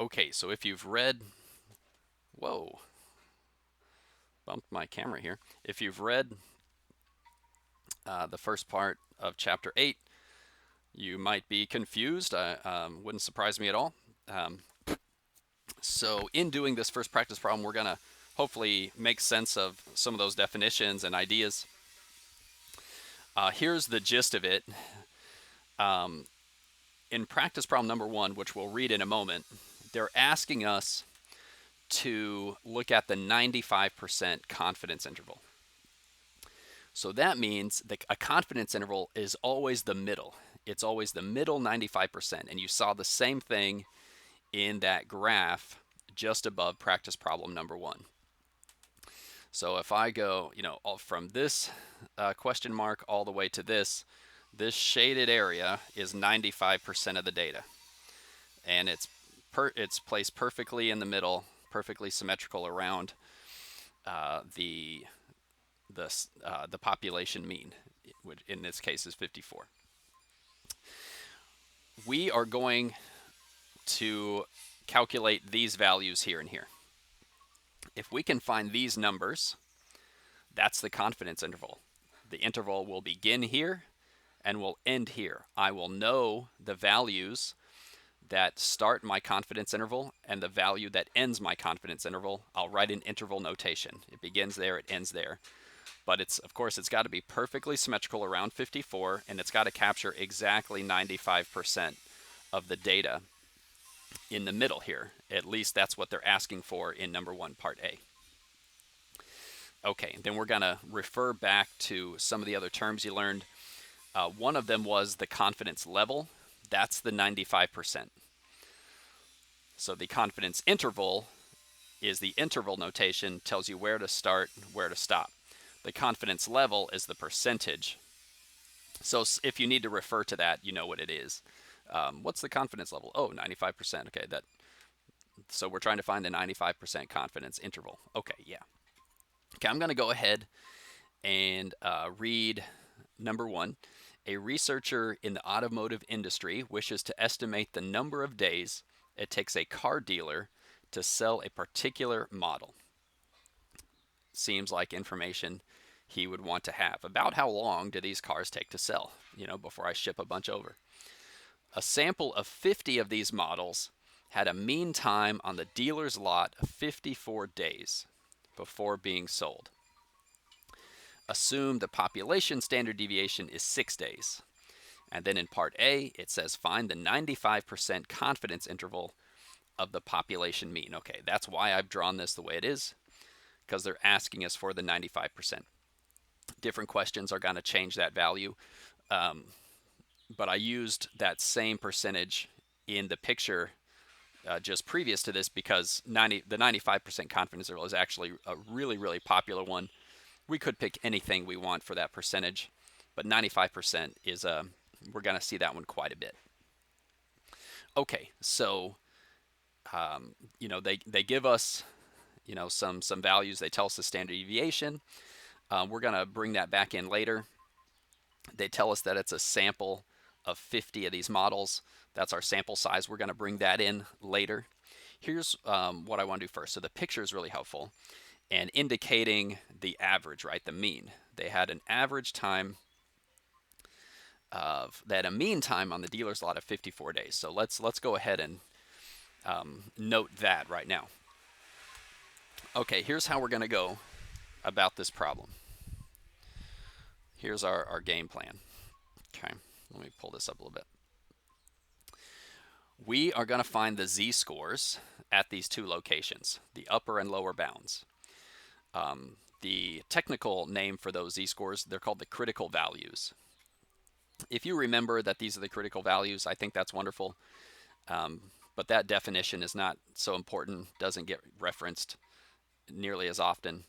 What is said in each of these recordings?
Okay, so if you've read, whoa, bumped my camera here. If you've read the first part of chapter 8, you might be confused. Wouldn't surprise me at all. Um, so in doing this first practice problem, we're going to hopefully make sense of some of those definitions and ideas. Here's the gist of it. In practice problem number 1, which we'll read in a moment, they're asking us to look at the 95% confidence interval. So that means that a confidence interval is always the middle. It's always the middle 95%. And you saw the same thing in that graph just above practice problem number 1. So if I go, from this question mark all the way to this shaded area is 95% of the data. And it's placed perfectly in the middle, perfectly symmetrical around the population mean, which in this case is 54. We are going to calculate these values here and here. If we can find these numbers, that's the confidence interval. The interval will begin here and will end here. I will know the values that start my confidence interval and the value that ends my confidence interval. I'll write an interval notation. It begins there, it ends there. But of course, it's got to be perfectly symmetrical around 54, and it's got to capture exactly 95% of the data in the middle here. At least that's what they're asking for in number 1, part A. Okay, then we're going to refer back to some of the other terms you learned. One of them was the confidence level. That's the 95%. So the confidence interval is the interval notation, tells you where to start, where to stop. The confidence level is the percentage. So if you need to refer to that, you know what it is. What's the confidence level? Oh, 95%. Okay, so we're trying to find the 95% confidence interval. Okay, yeah. Okay, I'm going to go ahead and read number 1. A researcher in the automotive industry wishes to estimate the number of days it takes a car dealer to sell a particular model. Seems like information he would want to have. About how long do these cars take to sell, before I ship a bunch over. A sample of 50 of these models had a mean time on the dealer's lot of 54 days before being sold. Assume the population standard deviation is 6 days. And then in part A, it says find the 95% confidence interval of the population mean. Okay, that's why I've drawn this the way it is, because they're asking us for the 95%. Different questions are going to change that value. But I used that same percentage in the picture just previous to this because the 95% confidence interval is actually a really, really popular one. We could pick anything we want for that percentage, but 95% is we're going to see that one quite a bit. Okay, so they give us some values. They tell us the standard deviation. We're going to bring that back in later. They tell us that it's a sample of 50 of these models. That's our sample size. We're going to bring that in later. Here's what I want to do first. So the picture is really helpful and indicating the average, right? The mean. They had an average time they had a mean time on the dealer's lot of 54 days. So let's go ahead and note that right now. Okay, here's how we're going to go about this problem. Here's our game plan. Okay, let me pull this up a little bit. We are going to find the z-scores at these two locations, the upper and lower bounds. The technical name for those z-scores, they're called the critical values. If you remember that these are the critical values, I think that's wonderful. But that definition is not so important, doesn't get referenced nearly as often.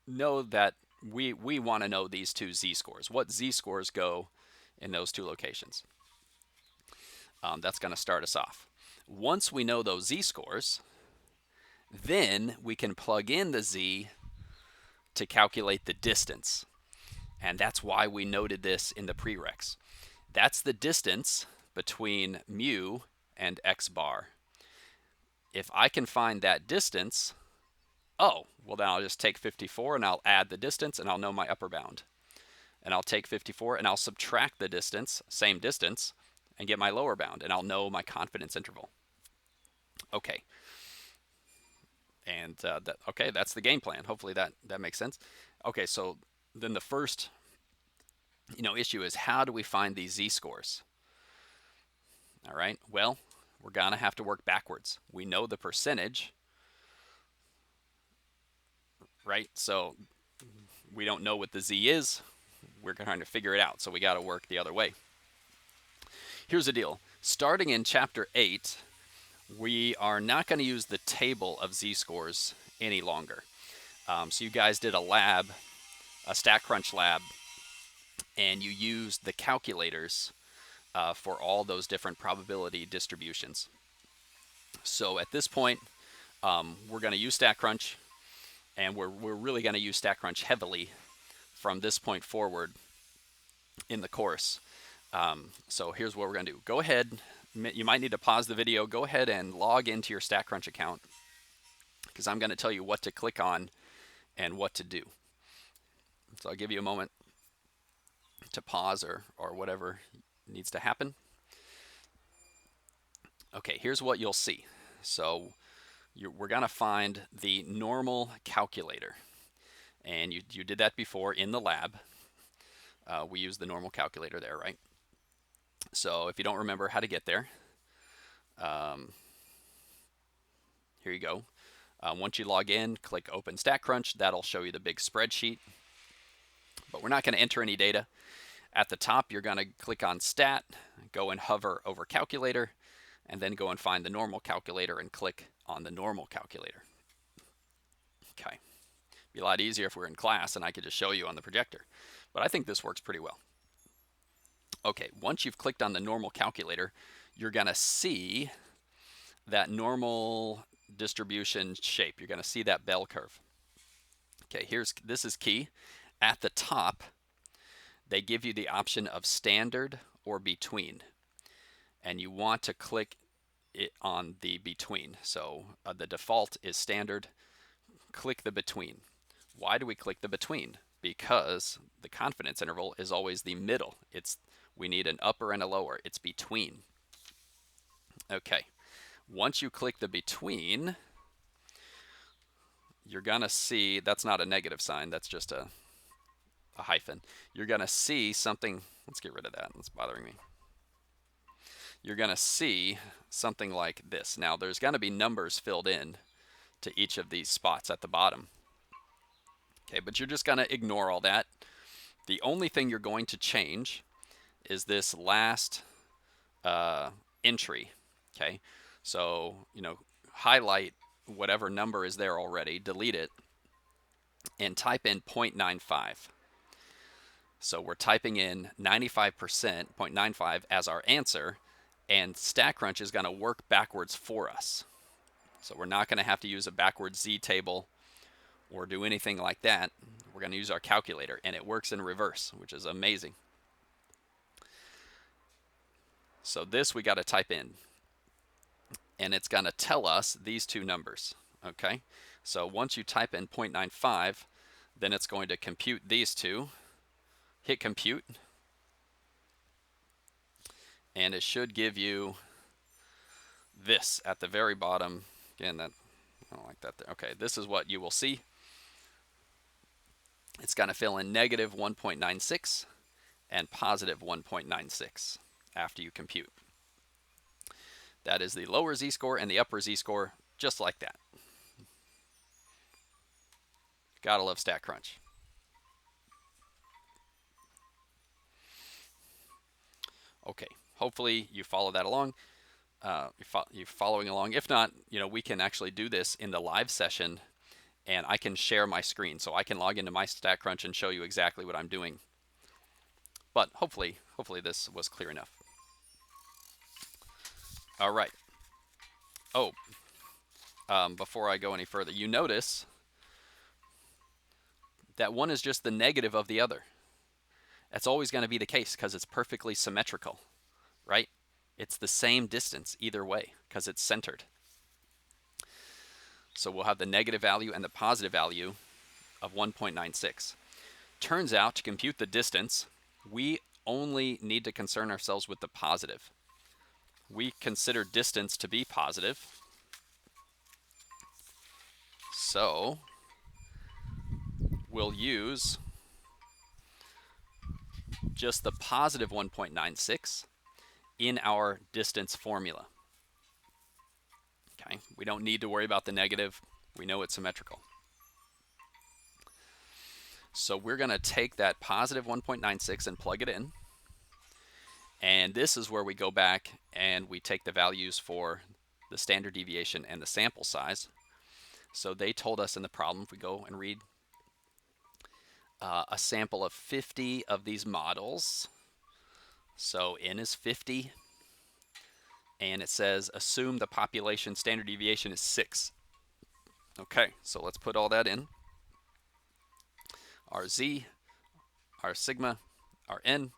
Know that we want to know these two z-scores. What z-scores go in those two locations? That's going to start us off. Once we know those z-scores, then we can plug in the z to calculate the distance. And that's why we noted this in the prereqs. That's the distance between mu and x bar. If I can find that distance, oh, well then I'll just take 54 and I'll add the distance and I'll know my upper bound. And I'll take 54 and I'll subtract the distance, same distance, and get my lower bound, and I'll know my confidence interval. Okay. And okay, that's the game plan. Hopefully that makes sense. Okay, so then the first issue is, how do we find these z-scores? All right, well, we're gonna have to work backwards. We know the percentage, right? So we don't know what the z is. We're trying to figure it out, so we got to work the other way. Here's the deal. Starting in chapter 8, we are not going to use the table of z-scores any longer. So you guys did a lab, a StatCrunch lab, and you used the calculators for all those different probability distributions. So at this point, we're going to use StatCrunch, and we're really going to use StatCrunch heavily from this point forward in the course. So here's what we're going to do. Go ahead. You might need to pause the video. Go ahead and log into your StatCrunch account, because I'm going to tell you what to click on and what to do. So I'll give you a moment to pause or whatever needs to happen. Okay, here's what you'll see. So we're going to find the normal calculator. And you did that before in the lab. We used the normal calculator there, right? So if you don't remember how to get there, here you go. Once you log in, click Open StatCrunch. That'll show you the big spreadsheet. But we're not going to enter any data. At the top, you're going to click on Stat, go and hover over Calculator, and then go and find the normal calculator and click on the normal calculator. Okay. It'd be a lot easier if we're in class and I could just show you on the projector. But I think this works pretty well. Okay, once you've clicked on the normal calculator, you're going to see that normal distribution shape. You're going to see that bell curve. Okay, this is key. At the top, they give you the option of standard or between. And you want to click it on the between. So the default is standard. Click the between. Why do we click the between? Because the confidence interval is always the middle. We need an upper and a lower. It's between. Okay. Once you click the between, you're going to see, that's not a negative sign, that's just a hyphen. You're going to see something, let's get rid of that, that's bothering me. You're going to see something like this. Now, there's going to be numbers filled in to each of these spots at the bottom. Okay, but you're just going to ignore all that. The only thing you're going to change is this last entry. Okay, so, highlight whatever number is there already, delete it, and type in 0.95. So we're typing in 95%, 0.95 as our answer, and StatCrunch is going to work backwards for us. So we're not going to have to use a backwards Z table or do anything like that. We're going to use our calculator, and it works in reverse, which is amazing. So this we got to type in, and it's going to tell us these two numbers. Okay, so once you type in 0.95, then it's going to compute these two. Hit compute, and it should give you this at the very bottom. Again, I don't like that there. Okay, this is what you will see. It's going to fill in negative 1.96 and positive 1.96 after you compute. That is the lower z-score and the upper z-score, just like that. Gotta love StatCrunch. Okay, hopefully you follow that along. You're following along. If not, we can actually do this in the live session, and I can share my screen, so I can log into my StatCrunch and show you exactly what I'm doing. But hopefully this was clear enough. All right. Oh, before I go any further, you notice that one is just the negative of the other. That's always going to be the case because it's perfectly symmetrical, right? It's the same distance either way because it's centered. So we'll have the negative value and the positive value of 1.96. Turns out to compute the distance, we only need to concern ourselves with the positive. We consider distance to be positive. So we'll use just the positive 1.96 in our distance formula. Okay, we don't need to worry about the negative. We know it's symmetrical. So we're going to take that positive 1.96 and plug it in. And this is where we go back and we take the values for the standard deviation and the sample size. So they told us in the problem, if we go and read a sample of 50 of these models. So n is 50. And it says assume the population standard deviation is 6. Okay, so let's put all that in. Our z, our sigma, our n.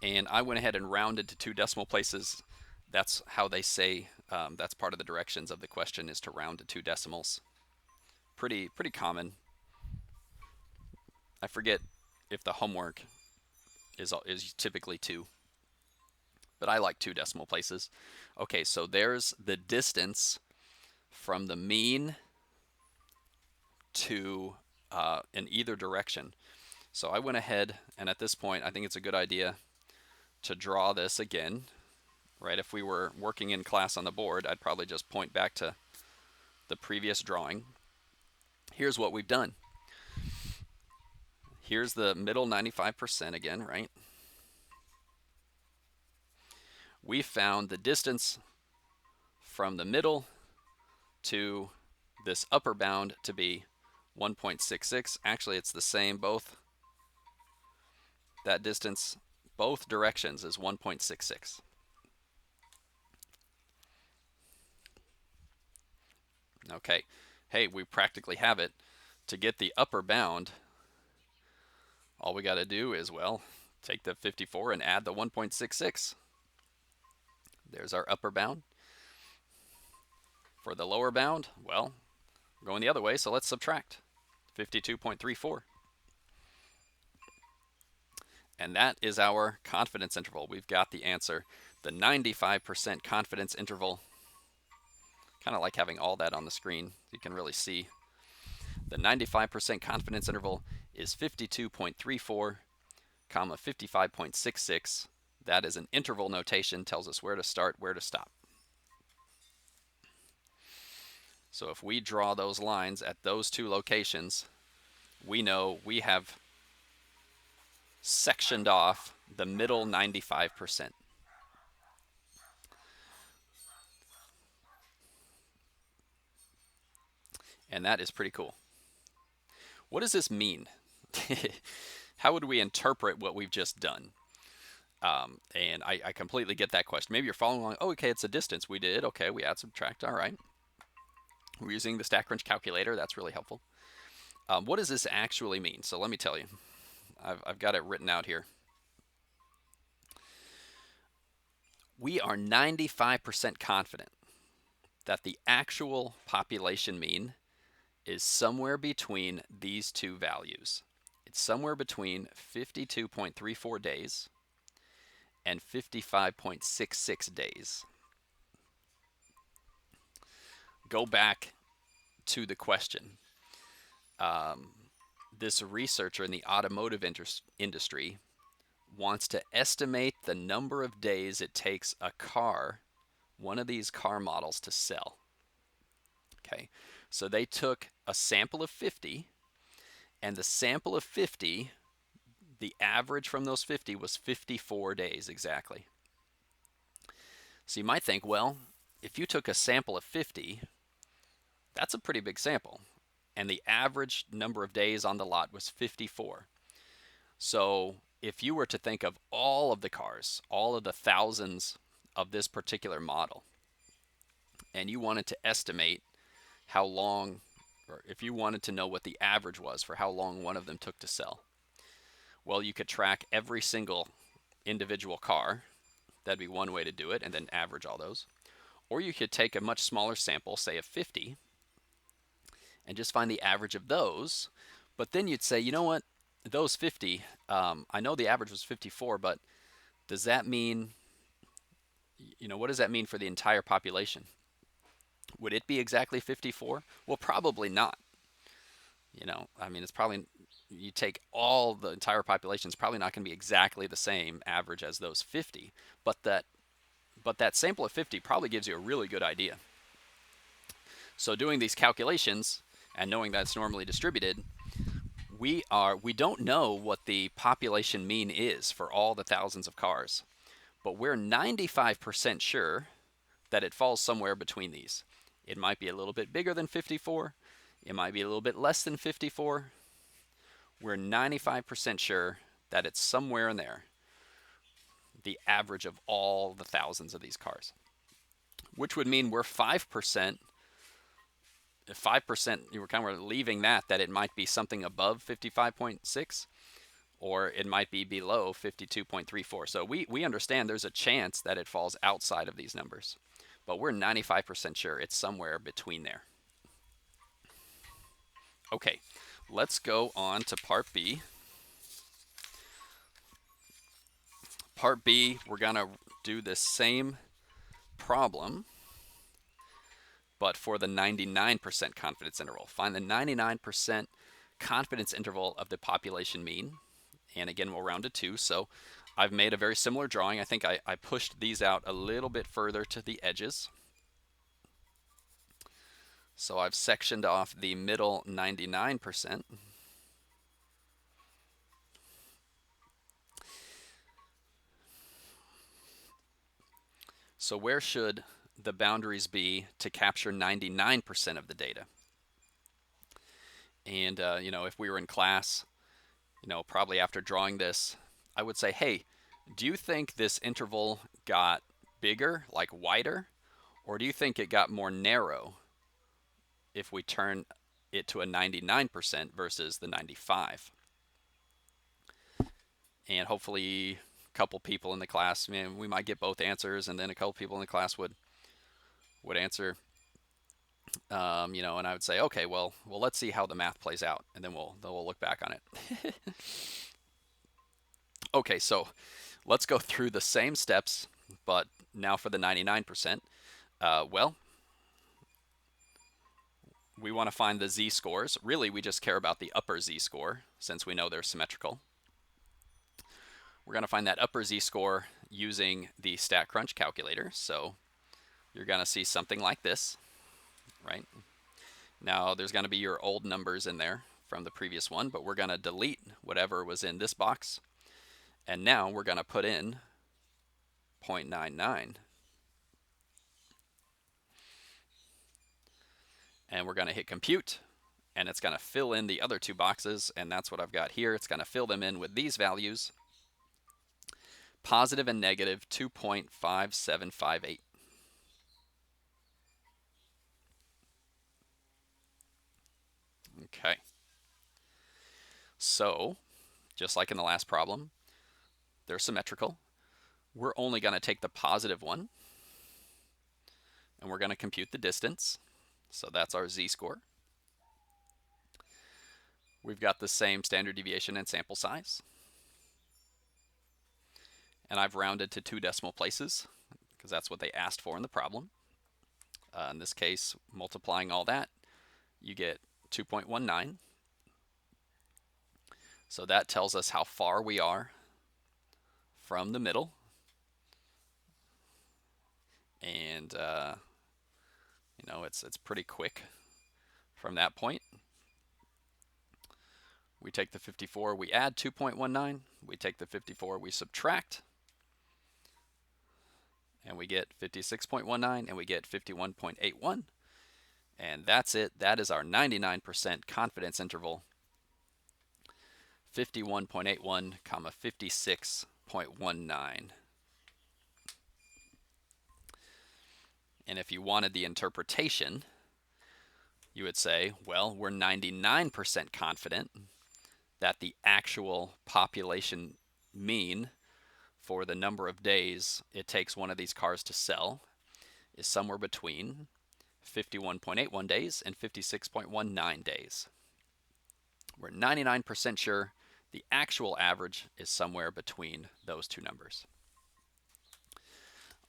And I went ahead and rounded to 2 decimal places. That's how they say, that's part of the directions of the question, is to round to 2 decimals. Pretty common. I forget if the homework is typically 2, but I like 2 decimal places. Okay, so there's the distance from the mean to in either direction. So I went ahead, and at this point I think it's a good idea to draw this again. Right, if we were working in class on the board, I'd probably just point back to the previous drawing. Here's what we've done. Here's the middle 95% again, right? We found the distance from the middle to this upper bound to be 1.66. Actually, it's the same both. That distance, both directions, is 1.66. Okay, hey, we practically have it. To get the upper bound, all we got to do is, well, take the 54 and add the 1.66. There's our upper bound. For the lower bound, well, we're going the other way, so let's subtract 52.34. And that is our confidence interval. We've got the answer. The 95% confidence interval, kind of like having all that on the screen, you can really see. The 95% confidence interval is 52.34, comma 55.66. That is an interval notation, tells us where to start, where to stop. So if we draw those lines at those 2 locations, we know we have sectioned off the middle 95%. And that is pretty cool. What does this mean? How would we interpret what we've just done? And I completely get that question. Maybe you're following along. Oh, okay, it's a distance. We did. Okay, we add, subtract. All right. We're using the StackWrench calculator. That's really helpful. What does this actually mean? So let me tell you. I've got it written out here. We are 95% confident that the actual population mean is somewhere between these 2 values. It's somewhere between 52.34 days and 55.66 days. Go back to the question. This researcher in the automotive industry wants to estimate the number of days it takes a car, one of these car models, to sell. Okay, so they took a sample of 50, and the sample of 50, the average from those 50 was 54 days exactly. So you might think, well, if you took a sample of 50, that's a pretty big sample. And the average number of days on the lot was 54. So if you were to think of all of the cars, all of the thousands of this particular model, and you wanted to estimate how long, or if you wanted to know what the average was for how long one of them took to sell, well, you could track every single individual car. That'd be one way to do it, and then average all those. Or you could take a much smaller sample, say of 50, and just find the average of those. But then you'd say, you know what, those 50, I know the average was 54, but does that mean, what does that mean for the entire population? Would it be exactly 54? Well, probably not. I mean, it's probably, you take all the entire population, it's probably not going to be exactly the same average as those 50, but that sample of 50 probably gives you a really good idea. So doing these calculations and knowing that it's normally distributed, we don't know what the population mean is for all the thousands of cars, but we're 95% sure that it falls somewhere between these. It might be a little bit bigger than 54. It might be a little bit less than 54. We're 95% sure that it's somewhere in there, the average of all the thousands of these cars, which would mean we're 5%. 5%, you were kind of leaving that it might be something above 55.6, or it might be below 52.34. So we understand there's a chance that it falls outside of these numbers, but we're 95% sure it's somewhere between there. Okay, let's go on to part B. Part B, we're going to do the same problem, but for the 99% confidence interval. Find the 99% confidence interval of the population mean. And again, we'll round to 2. So I've made a very similar drawing. I think I pushed these out a little bit further to the edges. So I've sectioned off the middle 99%. So where should the boundaries be to capture 99% of the data? And, if we were in class, probably after drawing this, I would say, hey, do you think this interval got bigger, like wider, or do you think it got more narrow if we turn it to a 99% versus the 95? And hopefully a couple people in the class, we might get both answers, and then a couple people in the class would answer, and I would say, okay, well, let's see how the math plays out, and then we'll look back on it. Okay, so let's go through the same steps, but now for the 99%. We want to find the z-scores. Really, we just care about the upper z-score since we know they're symmetrical. We're going to find that upper z-score using the StatCrunch calculator. So you're going to see something like this, right? Now, there's going to be your old numbers in there from the previous one, but we're going to delete whatever was in this box. And now we're going to put in 0.99. And we're going to hit compute, and it's going to fill in the other two boxes, and that's what I've got here. It's going to fill them in with these values, positive and negative 2.5758. Okay. So, just like in the last problem, they're symmetrical. We're only going to take the positive one, and we're going to compute the distance. So that's our z-score. We've got the same standard deviation and sample size. And I've rounded to 2 decimal places because that's what they asked for in the problem. In this case, multiplying all that, you get 2.19. So that tells us how far we are from the middle. And, it's pretty quick from that point. We take the 54, we add 2.19. We take the 54, we subtract. And we get 56.19, and we get 51.81. And that's it. That is our 99% confidence interval. 51.81, 56.19. And if you wanted the interpretation, you would say, well, we're 99% confident that the actual population mean for the number of days it takes one of these cars to sell is somewhere between 51.81 days and 56.19 days. We're 99% sure the actual average is somewhere between those two numbers.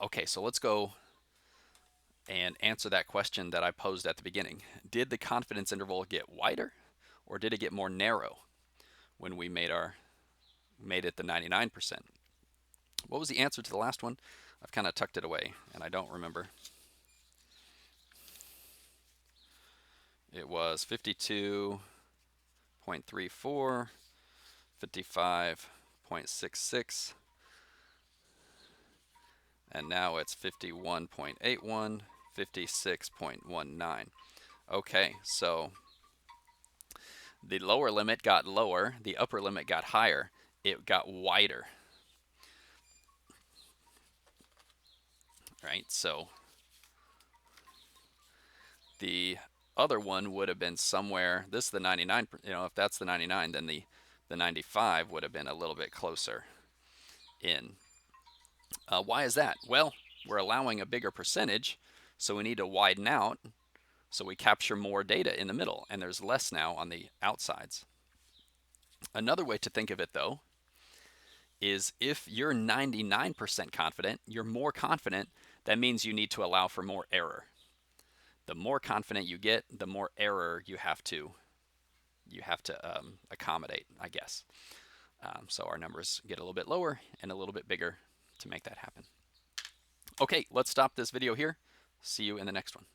Okay, so let's go and answer that question that I posed at the beginning. Did the confidence interval get wider or did it get more narrow when we made it the 99%? What was the answer to the last one? I've kind of tucked it away and I don't remember. It was 52.34, 55.66, and now it's 51.81, 56.19. Okay, so the lower limit got lower, the upper limit got higher, it got wider. Right, so the other one would have been somewhere, this is the 99, if that's the 99, then the 95 would have been a little bit closer in. Why is that? Well, we're allowing a bigger percentage, so we need to widen out so we capture more data in the middle, and there's less now on the outsides. Another way to think of it, though, is if you're 99% confident, you're more confident, that means you need to allow for more error. The more confident you get, the more error you have to accommodate, I guess. So our numbers get a little bit lower and a little bit bigger to make that happen. Okay, let's stop this video here. See you in the next one.